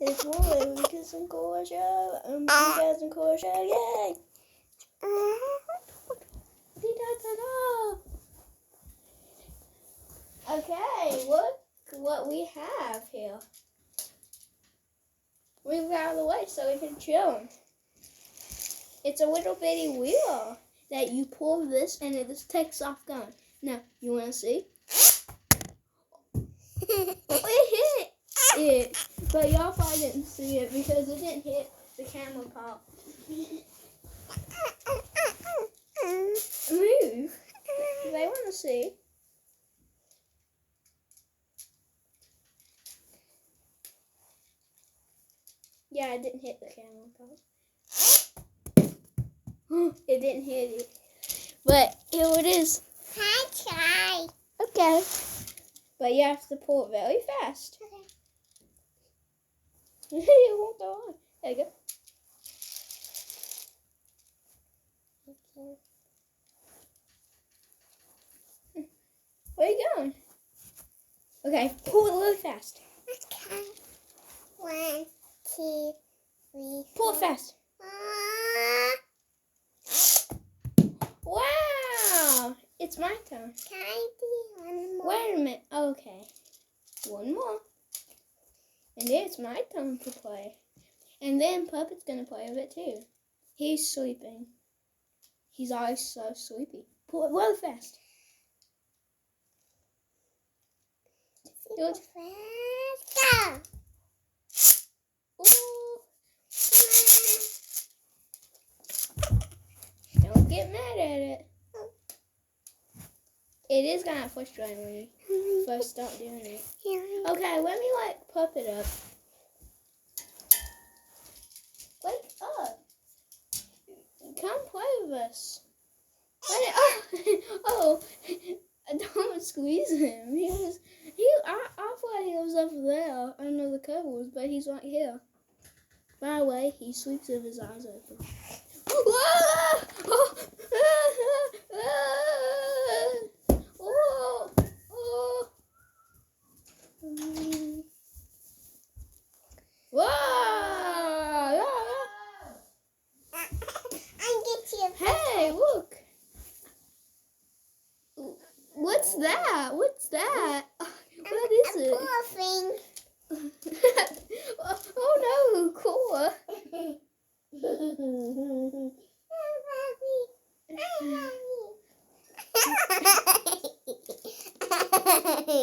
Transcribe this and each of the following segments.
It's more Lukaz and Kora show. Lukaz and Kora show. Yay! Okay, look what we have here. Move out of the way so we can chill. It's a little bitty wheel that you pull this and it just takes off going. Now, you want to see? It hit it, but y'all probably didn't see it because it didn't hit the camera part. Move. They want to see. Yeah, it didn't hit the camera part. It didn't hit it. But here it is. I try. Okay. But you have to pull it very fast. Okay. It won't go on. There you go. Okay. Where are you going? Okay, pull it really fast. Okay. 1, 2, 3. Pull it fast. Wow! It's my turn. Can I do one more? Wait a minute. Okay. One more. And then it's my turn to play. And then Puppet's going to play a bit too. He's sleeping. He's always so sleepy. Pull it really fast. Do it. Go. Ooh. Don't get mad at it. It is kind of frustrating when you first start doing it. Okay, let me Puppet up. Wake up. Come play with us. Oh, don't squeeze him. I thought he was over there under the covers, but he's right here. By the way, he sleeps with his eyes open. Hey, look. What's that? What's that? What is it? Thing. Oh no, Kora.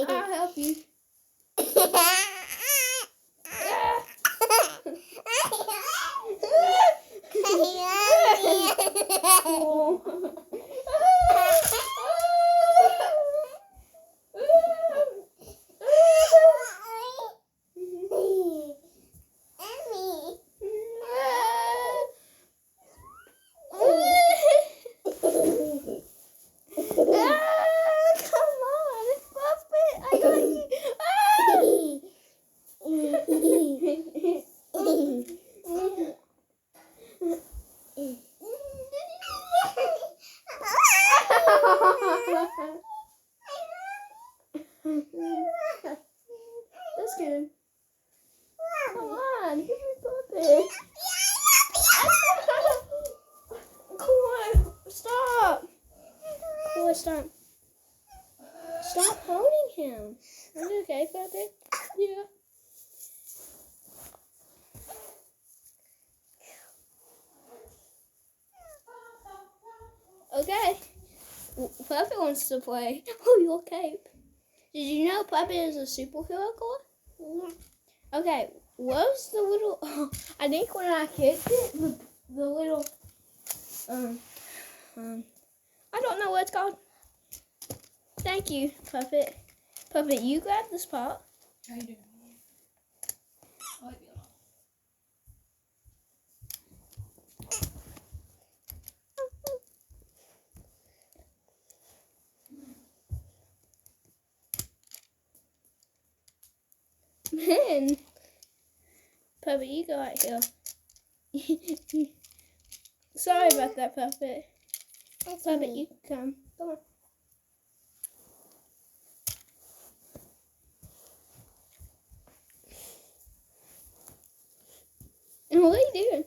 I'll help you. That's good. Come on, give me Puppet. Come on, stop. Boy, stop. Stop holding him. Are you okay, Puppet? Yeah. Okay. Puppet wants to play. Oh, your cape. Did you know Puppet is a superhero core? Yeah. Okay, what's the little... Oh, I think when I kicked it, the little... I don't know what it's called. Thank you, Puppet. Puppet, you grab this part. I do. Man, Puppet, you go out here. Sorry about that, Puppet. That's Puppet, me. you come. Come on. What are you doing?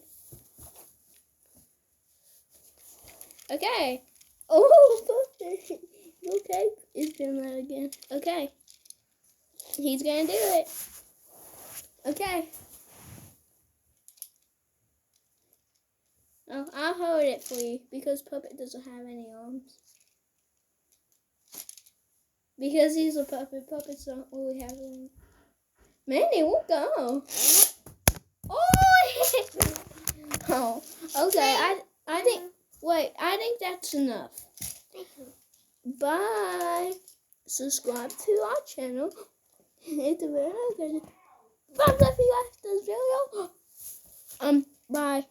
Okay. Oh, okay. He's doing that again. Okay. He's gonna do it. Okay. Oh, I'll hold it for you because Puppet doesn't have any arms. Because he's a puppet. Puppets don't really have arms. Manny, we'll go. Oh! Oh, okay. I think. Wait, I think that's enough. Bye. Subscribe to our channel. Hit the bell notification. Thumbs up if you like this video. Bye.